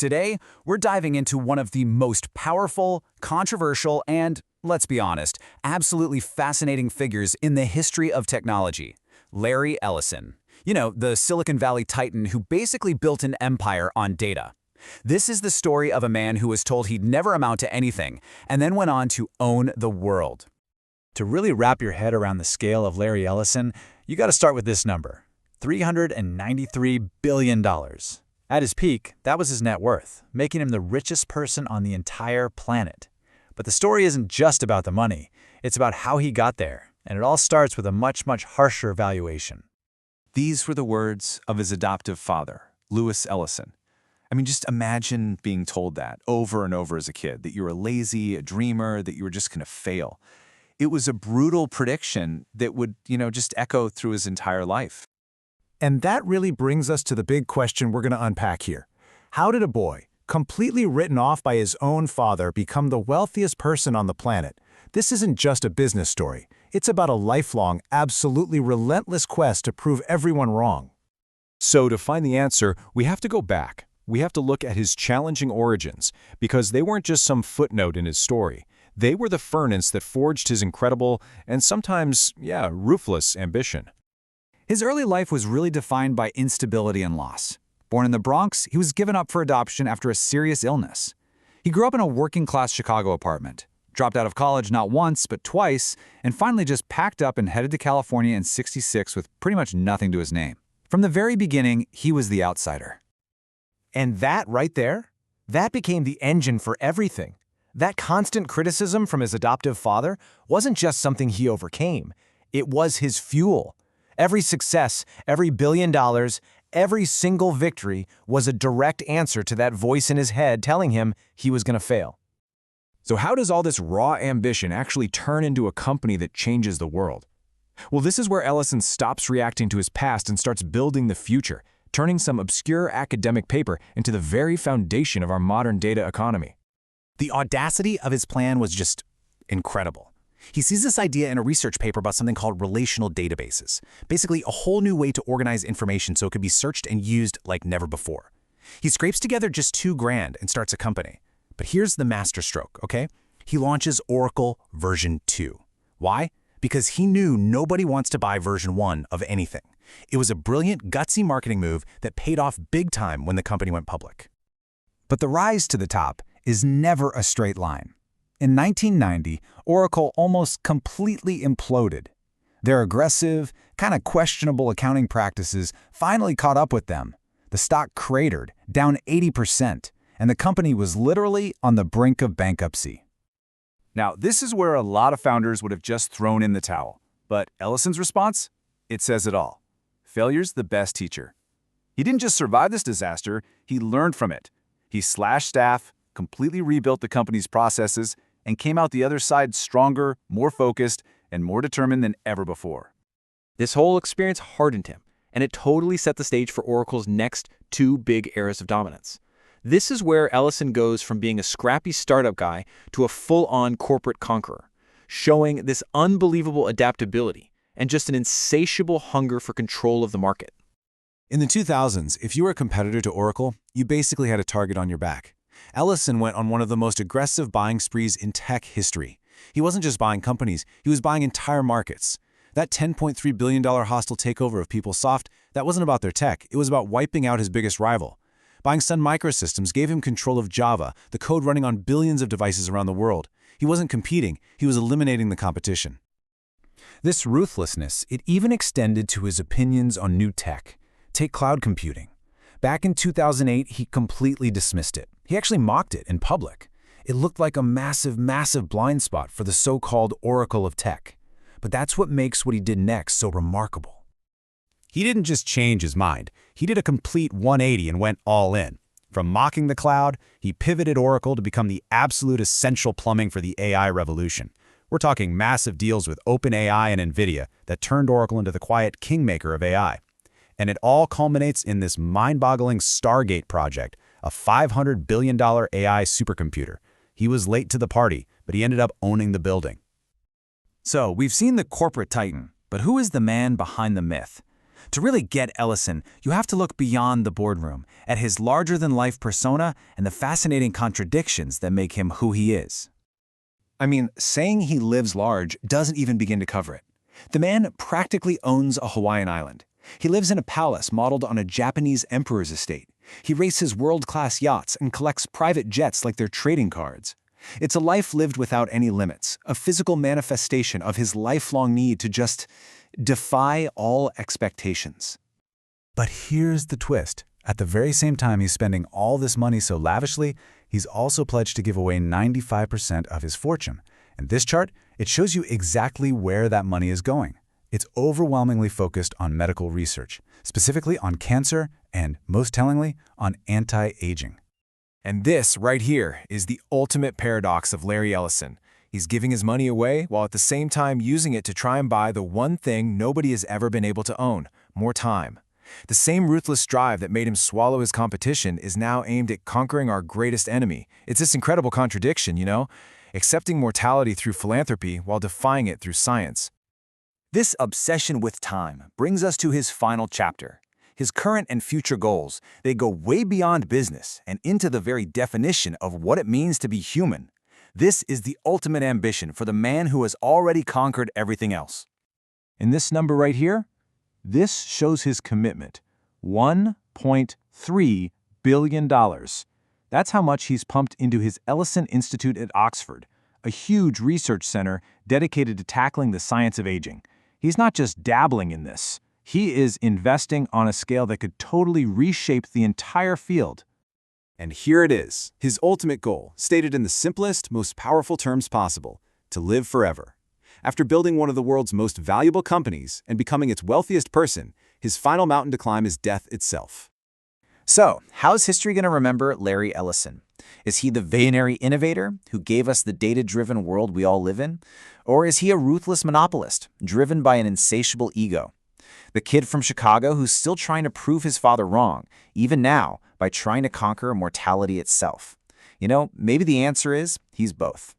Today, we're diving into one of the most powerful, controversial, and, let's be honest, absolutely fascinating figures in the history of technology, Larry Ellison. You know, the Silicon Valley titan who basically built an empire on data. This is the story of a man who was told he'd never amount to anything, and then went on to own the world. To really wrap your head around the scale of Larry Ellison, you got to start with this number, $393 billion. At his peak, that was his net worth, making him the richest person on the entire planet. But the story isn't just about the money, it's about how he got there, and it all starts with a much harsher valuation. These were the words of his adoptive father, Lewis Ellison. I mean, just imagine being told that over and over as a kid, that you were lazy, a dreamer, that you were just going to fail. It was a brutal prediction that would, just echo through his entire life. And that really brings us to the big question we're going to unpack here. How did a boy, completely written off by his own father, become the wealthiest person on the planet? This isn't just a business story. It's about a lifelong, absolutely relentless quest to prove everyone wrong. So to find the answer, we have to go back. We have to look at his challenging origins, because they weren't just some footnote in his story. They were the furnace that forged his incredible and sometimes, ruthless ambition. His early life was really defined by instability and loss. Born in the Bronx, he was given up for adoption after a serious illness. He grew up in a working-class Chicago apartment, dropped out of college not once but twice, and finally just packed up and headed to California in '66 with pretty much nothing to his name. From the very beginning, he was the outsider. And that right there, that became the engine for everything. That constant criticism from his adoptive father wasn't just something he overcame. It was his fuel. Every success, every $1 billion, every single victory was a direct answer to that voice in his head telling him he was going to fail. So how does all this raw ambition actually turn into a company that changes the world? Well, this is where Ellison stops reacting to his past and starts building the future, turning some obscure academic paper into the very foundation of our modern data economy. The audacity of his plan was just incredible. He sees this idea in a research paper about something called relational databases, basically a whole new way to organize information so it could be searched and used like never before. He scrapes together just $2,000 and starts a company. But here's the masterstroke, okay? He launches Oracle version 2. Why? Because he knew nobody wants to buy version 1 of anything. It was a brilliant, gutsy marketing move that paid off big time when the company went public. But the rise to the top is never a straight line. In 1990, Oracle almost completely imploded. Their aggressive, kind of questionable accounting practices finally caught up with them. The stock cratered, down 80%, and the company was literally on the brink of bankruptcy. Now, this is where a lot of founders would have just thrown in the towel. But Ellison's response? It says it all. Failure's the best teacher. He didn't just survive this disaster, he learned from it. He slashed staff, completely rebuilt the company's processes, and came out the other side stronger, more focused, and more determined than ever before. This whole experience hardened him, and it totally set the stage for Oracle's next two big eras of dominance. This is where Ellison goes from being a scrappy startup guy to a full-on corporate conqueror, showing this unbelievable adaptability and just an insatiable hunger for control of the market. In the 2000s, if you were a competitor to Oracle, you basically had a target on your back. Ellison went on one of the most aggressive buying sprees in tech history. He wasn't just buying companies, he was buying entire markets. That $10.3 billion hostile takeover of PeopleSoft, that wasn't about their tech, it was about wiping out his biggest rival. Buying Sun Microsystems gave him control of Java, the code running on billions of devices around the world. He wasn't competing, he was eliminating the competition. This ruthlessness, it even extended to his opinions on new tech. Take cloud computing. Back in 2008, he completely dismissed it. He actually mocked it in public. It looked like a massive blind spot for the so-called Oracle of tech. But that's what makes what he did next so remarkable. He didn't just change his mind. He did a complete 180 and went all in. From mocking the cloud, he pivoted Oracle to become the absolute essential plumbing for the AI revolution. We're talking massive deals with OpenAI and NVIDIA that turned Oracle into the quiet kingmaker of AI. And it all culminates in this mind-boggling Stargate project, a $500 billion AI supercomputer. He was late to the party, but he ended up owning the building. So, we've seen the corporate titan, but who is the man behind the myth? To really get Ellison, you have to look beyond the boardroom, at his larger-than-life persona and the fascinating contradictions that make him who he is. I mean, saying he lives large doesn't even begin to cover it. The man practically owns a Hawaiian island. He lives in a palace modeled on a Japanese emperor's estate. He races world-class yachts and collects private jets like they're trading cards. It's a life lived without any limits, a physical manifestation of his lifelong need to just defy all expectations. But here's the twist. At the very same time he's spending all this money so lavishly, he's also pledged to give away 95% of his fortune. And this chart, it shows you exactly where that money is going. It's overwhelmingly focused on medical research, specifically on cancer and, most tellingly, on anti-aging. And this, right here, is the ultimate paradox of Larry Ellison. He's giving his money away while at the same time using it to try and buy the one thing nobody has ever been able to own: more time. The same ruthless drive that made him swallow his competition is now aimed at conquering our greatest enemy. It's this incredible contradiction, you know? Accepting mortality through philanthropy while defying it through science. This obsession with time brings us to his final chapter. His current and future goals, they go way beyond business and into the very definition of what it means to be human. This is the ultimate ambition for the man who has already conquered everything else. And this number right here, this shows his commitment. $1.3 billion. That's how much he's pumped into his Ellison Institute at Oxford, a huge research center dedicated to tackling the science of aging. He's not just dabbling in this. He is investing on a scale that could totally reshape the entire field. And here it is, his ultimate goal, stated in the simplest, most powerful terms possible: to live forever. After building one of the world's most valuable companies and becoming its wealthiest person, his final mountain to climb is death itself. So, how's history going to remember Larry Ellison? Is he the visionary innovator who gave us the data-driven world we all live in? Or is he a ruthless monopolist, driven by an insatiable ego? The kid from Chicago who's still trying to prove his father wrong, even now, by trying to conquer mortality itself. You know, maybe the answer is he's both.